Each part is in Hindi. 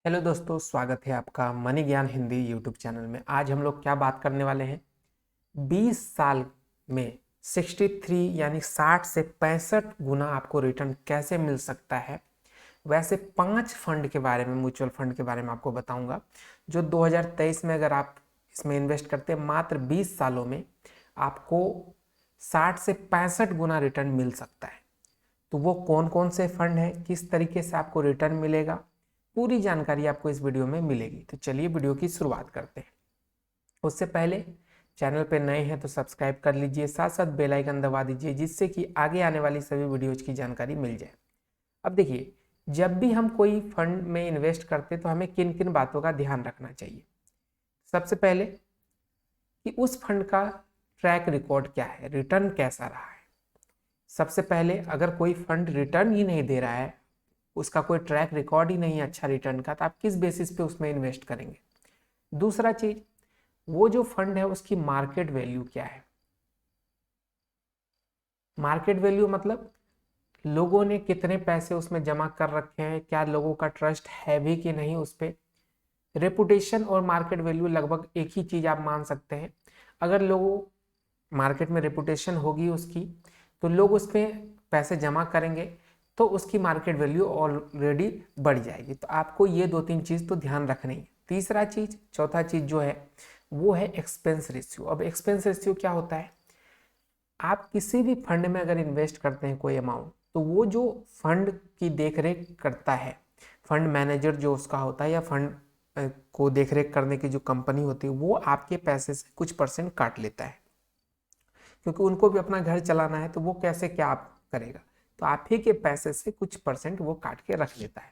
हेलो दोस्तों, स्वागत है आपका मनी ज्ञान हिंदी यूट्यूब चैनल में। आज हम लोग क्या बात करने वाले हैं? 20 साल में 63 यानी 60 से 65 गुना आपको रिटर्न कैसे मिल सकता है। वैसे 5 फंड के बारे में, म्यूचुअल फंड के बारे में आपको बताऊंगा, जो 2023 में अगर आप इसमें इन्वेस्ट करते हैं मात्र 20 सालों में आपको 60 से 65 गुना रिटर्न मिल सकता है। तो वो कौन कौन से फंड है, किस तरीके से आपको रिटर्न मिलेगा, पूरी जानकारी आपको इस वीडियो में मिलेगी। तो चलिए वीडियो की शुरुआत करते हैं। उससे पहले चैनल पे नए हैं तो सब्सक्राइब कर लीजिए, साथ साथ बेल आइकन दबा दीजिए, जिससे कि आगे आने वाली सभी वीडियोज की जानकारी मिल जाए। अब देखिए, जब भी हम कोई फंड में इन्वेस्ट करते हैं तो हमें किन किन बातों का ध्यान रखना चाहिए। सबसे पहले कि उस फंड का ट्रैक रिकॉर्ड क्या है, रिटर्न कैसा रहा है। सबसे पहले अगर कोई फंड रिटर्न ही नहीं दे रहा है, उसका कोई ट्रैक रिकॉर्ड ही नहीं है अच्छा रिटर्न का, तो आप किस बेसिस पे उसमें इन्वेस्ट करेंगे। दूसरा चीज, वो जो फंड है उसकी मार्केट वैल्यू क्या है। मार्केट वैल्यू मतलब लोगों ने कितने पैसे उसमें जमा कर रखे हैं, क्या लोगों का ट्रस्ट है भी कि नहीं उस पर। रेपुटेशन और मार्केट वैल्यू लगभग एक ही चीज आप मान सकते हैं। अगर लोगों मार्केट में रेपुटेशन होगी उसकी, तो लोग उस पर पैसे जमा करेंगे, तो उसकी मार्केट वैल्यू ऑलरेडी बढ़ जाएगी। तो आपको ये दो तीन चीज़ तो ध्यान रखनी है। तीसरा चीज़, चौथा चीज़ जो है वो है एक्सपेंस रेशियो। अब एक्सपेंस रेशियो क्या होता है? आप किसी भी फंड में अगर इन्वेस्ट करते हैं कोई अमाउंट, तो वो जो फंड की देखरेख करता है, फंड मैनेजर जो उसका होता है, या फंड को देखरेख करने की जो कंपनी होती है, वो आपके पैसे से कुछ परसेंट काट लेता है, क्योंकि उनको भी अपना घर चलाना है। तो वो कैसे क्या आप करेगा, तो आप ही के पैसे से कुछ परसेंट वो काट के रख लेता है।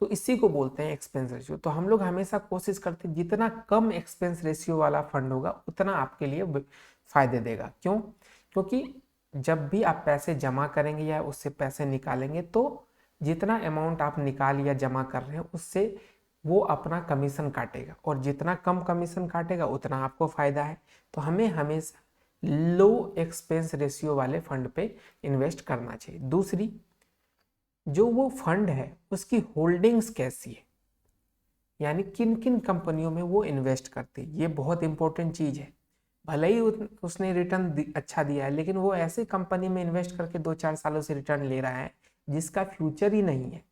तो इसी को बोलते हैं एक्सपेंस रेशियो। तो हम लोग हमेशा कोशिश करते हैं जितना कम एक्सपेंस रेशियो वाला फंड होगा उतना आपके लिए फायदे देगा। क्यों? क्योंकि जब भी आप पैसे जमा करेंगे या उससे पैसे निकालेंगे, तो जितना अमाउंट आप निकाल या जमा कर रहे हैं उससे वो अपना कमीशन काटेगा, और जितना कम कमीशन काटेगा उतना आपको फायदा है। तो हमें हमेशा लो एक्सपेंस रेशियो वाले फंड पे इन्वेस्ट करना चाहिए। दूसरी, जो वो फंड है उसकी होल्डिंग्स कैसी है, यानी किन किन कंपनियों में वो इन्वेस्ट करते हैं, ये बहुत इंपॉर्टेंट चीज है। भले ही उसने रिटर्न अच्छा दिया है, लेकिन वो ऐसे कंपनी में इन्वेस्ट करके 2-4 सालों से रिटर्न ले रहा है जिसका फ्यूचर ही नहीं है,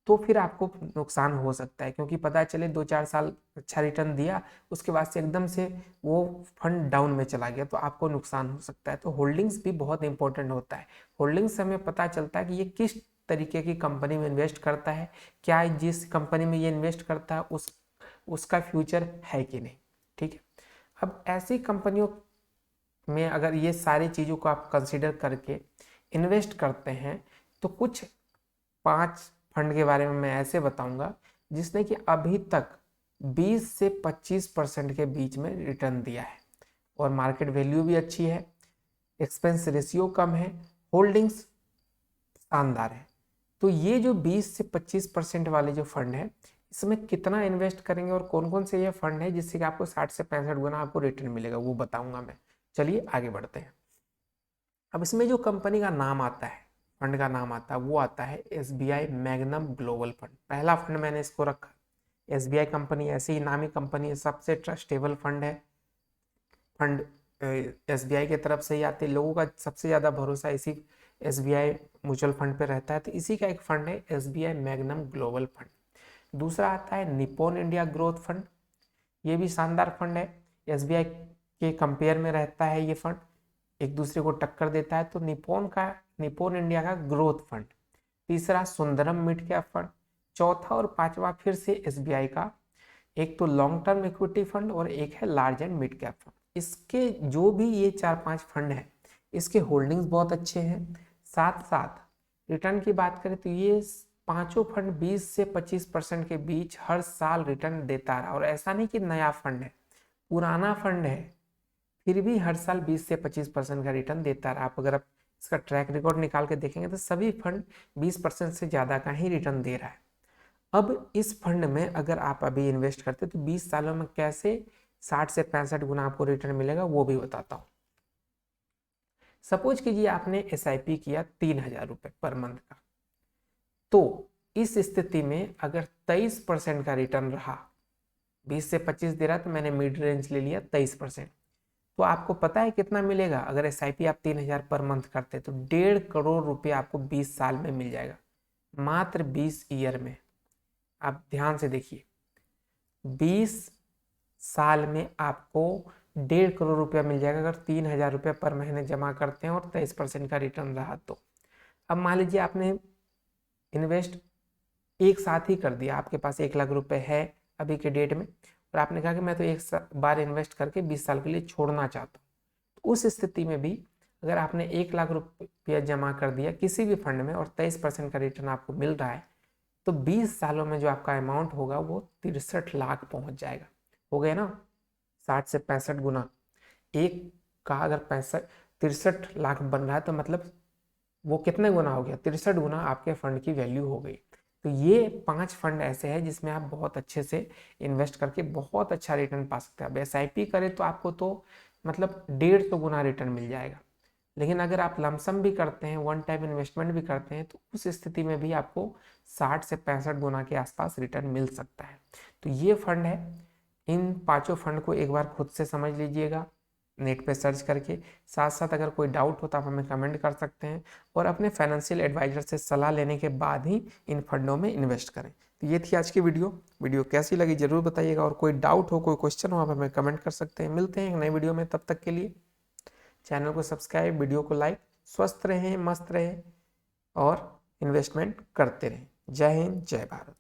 तो फिर आपको नुकसान हो सकता है। क्योंकि पता चले 2-4 साल अच्छा रिटर्न दिया, उसके बाद से एकदम से वो फंड डाउन में चला गया, तो आपको नुकसान हो सकता है। तो होल्डिंग्स भी बहुत इंपॉर्टेंट होता है। होल्डिंग्स से हमें पता चलता है कि ये किस तरीके की कंपनी में इन्वेस्ट करता है, क्या जिस कंपनी में ये इन्वेस्ट करता है उसका फ्यूचर है कि नहीं। ठीक है। अब ऐसी कंपनियों में अगर ये सारी चीज़ों को आप कंसिडर करके इन्वेस्ट करते हैं, तो कुछ 5 फंड के बारे में मैं ऐसे बताऊंगा जिसने कि अभी तक 20 से 25% के बीच में रिटर्न दिया है, और मार्केट वैल्यू भी अच्छी है, एक्सपेंस रेशियो कम है, होल्डिंग्स शानदार है। तो ये जो 20 से 25% वाले जो फंड है, इसमें कितना इन्वेस्ट करेंगे और कौन कौन से ये फंड है जिससे कि आपको 60 से 65 गुना आपको रिटर्न मिलेगा, वो बताऊंगा मैं। चलिए आगे बढ़ते हैं। अब इसमें जो कंपनी का नाम आता है, फंड का नाम आता है, वो आता है SBI मैग्नम ग्लोबल फंड। पहला फंड मैंने इसको रखा। SBI कंपनी ऐसी ही नामी कंपनी है, सबसे ट्रस्टेबल फंड है। फंड SBI की तरफ से ही आते, लोगों का सबसे ज़्यादा भरोसा इसी SBI म्यूचुअल फंड पे रहता है। तो इसी का एक फंड है SBI मैग्नम ग्लोबल फंड। दूसरा आता है निप्पॉन इंडिया ग्रोथ फंड। ये भी शानदार फंड है, SBI के कंपेयर में रहता है ये फंड, एक दूसरे को टक्कर देता है। तो निप्पॉन इंडिया का ग्रोथ फंड। तीसरा सुंदरम मिड कैप फंड। चौथा और पांचवा फिर से SBI का, एक तो लॉन्ग टर्म इक्विटी फंड और एक है large and mid cap fund. इसके जो भी ये 4-5 फंड है, इसके होल्डिंग्स बहुत अच्छे हैं। साथ साथ रिटर्न की बात करें तो ये पांचों फंड 20 से 25% के बीच हर साल रिटर्न देता रहा। और ऐसा नहीं कि नया फंड है, पुराना फंड है, फिर भी हर साल 20 से 25% का रिटर्न देता रहा। आप इसका ट्रैक रिकॉर्ड निकाल के देखेंगे तो सभी फंड 20% से ज़्यादा का ही रिटर्न दे रहा है। अब इस फंड में अगर आप अभी इन्वेस्ट करते तो 20 सालों में कैसे 60 से 65 गुना आपको रिटर्न मिलेगा, वो भी बताता हूँ। सपोज कीजिए आपने SIP किया 3,000 रुपये पर मंथ का, तो इस स्थिति में अगर 23% का रिटर्न रहा, 20 से 25 दे रहा तो मैंने मिड रेंज ले लिया 23%, तो आपको पता है कितना मिलेगा? अगर SIP आप 3000 पर मंथ करते तो 1.5 करोड़ रुपये आपको 20 साल में मिल जाएगा, मात्र 20 ईयर में। आप ध्यान से देखिए, 20 साल में आपको 1.5 करोड़ रुपया मिल जाएगा अगर 3000 रुपये पर महीने जमा करते हैं और 23% का रिटर्न रहा तो। अब मान लीजिए आपने इन्वेस्ट एक साथ ही कर दिया, आपके पास 1 लाख रुपए है अभी के डेट में, और आपने कहा कि मैं तो एक बार इन्वेस्ट करके 20 साल के लिए छोड़ना चाहता हूँ, तो उस स्थिति में भी अगर आपने 1 लाख रुपया जमा कर दिया किसी भी फंड में और 23% का रिटर्न आपको मिल रहा है, तो 20 सालों में जो आपका अमाउंट होगा वो 63 लाख पहुंच जाएगा। हो गया ना, 60 से 65 गुना। एक का अगर 63 लाख बन रहा है तो मतलब वो कितने गुना हो गया? 63 गुना आपके फंड की वैल्यू हो गई। तो ये 5 फंड ऐसे हैं जिसमें आप बहुत अच्छे से इन्वेस्ट करके बहुत अच्छा रिटर्न पा सकते हैं। अब SIP करें तो आपको तो मतलब 150 गुना रिटर्न मिल जाएगा, लेकिन अगर आप लमसम भी करते हैं, वन टाइम इन्वेस्टमेंट भी करते हैं, तो उस स्थिति में भी आपको 60 से 65 गुना के आसपास रिटर्न मिल सकता है। तो ये फंड है, इन 5 फंड को एक बार खुद से समझ लीजिएगा नेट पे सर्च करके। साथ साथ अगर कोई डाउट हो तो आप हमें कमेंट कर सकते हैं, और अपने फाइनेंशियल एडवाइजर से सलाह लेने के बाद ही इन फंडों में इन्वेस्ट करें। तो ये थी आज की वीडियो कैसी लगी जरूर बताइएगा, और कोई डाउट हो, कोई क्वेश्चन हो, आप हमें कमेंट कर सकते हैं। मिलते हैं एक नई वीडियो में, तब तक के लिए चैनल को सब्सक्राइब, वीडियो को लाइक। स्वस्थ रहें, मस्त रहें और इन्वेस्टमेंट करते रहें। जय हिंद, जय भारत।